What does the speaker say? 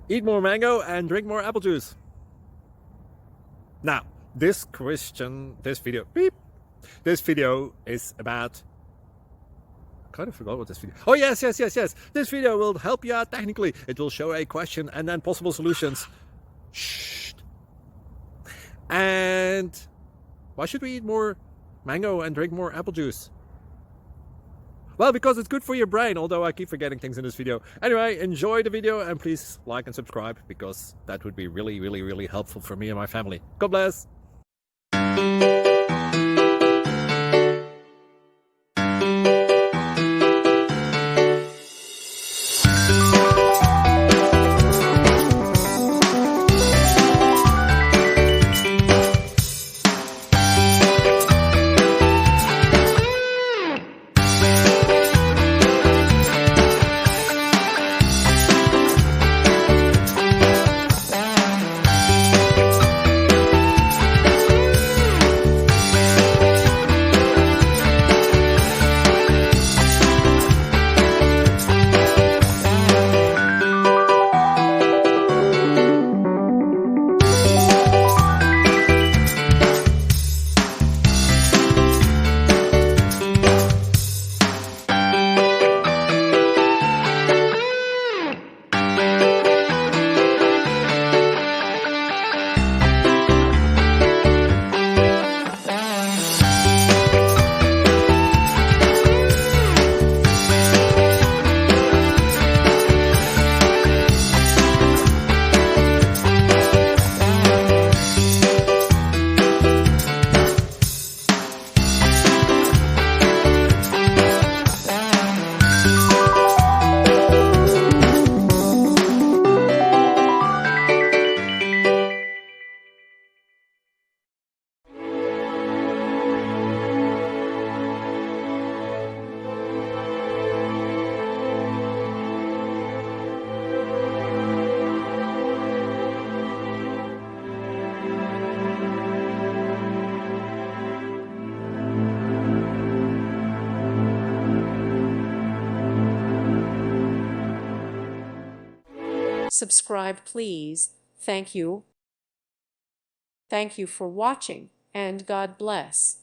Eat more mango and drink more apple juice. Now, this video is about, kind of forgot what this video. Oh, yes. This video will help you out technically. It will show a question and then possible solutions. Shh. And why should we eat more mango and drink more apple juice? Well, because it's good for your brain, although I keep forgetting things in this video. Anyway, enjoy the video and please like and subscribe, because that would be really helpful for me and my family. God bless. Subscribe, please. Thank you. Thank you for watching, and God bless.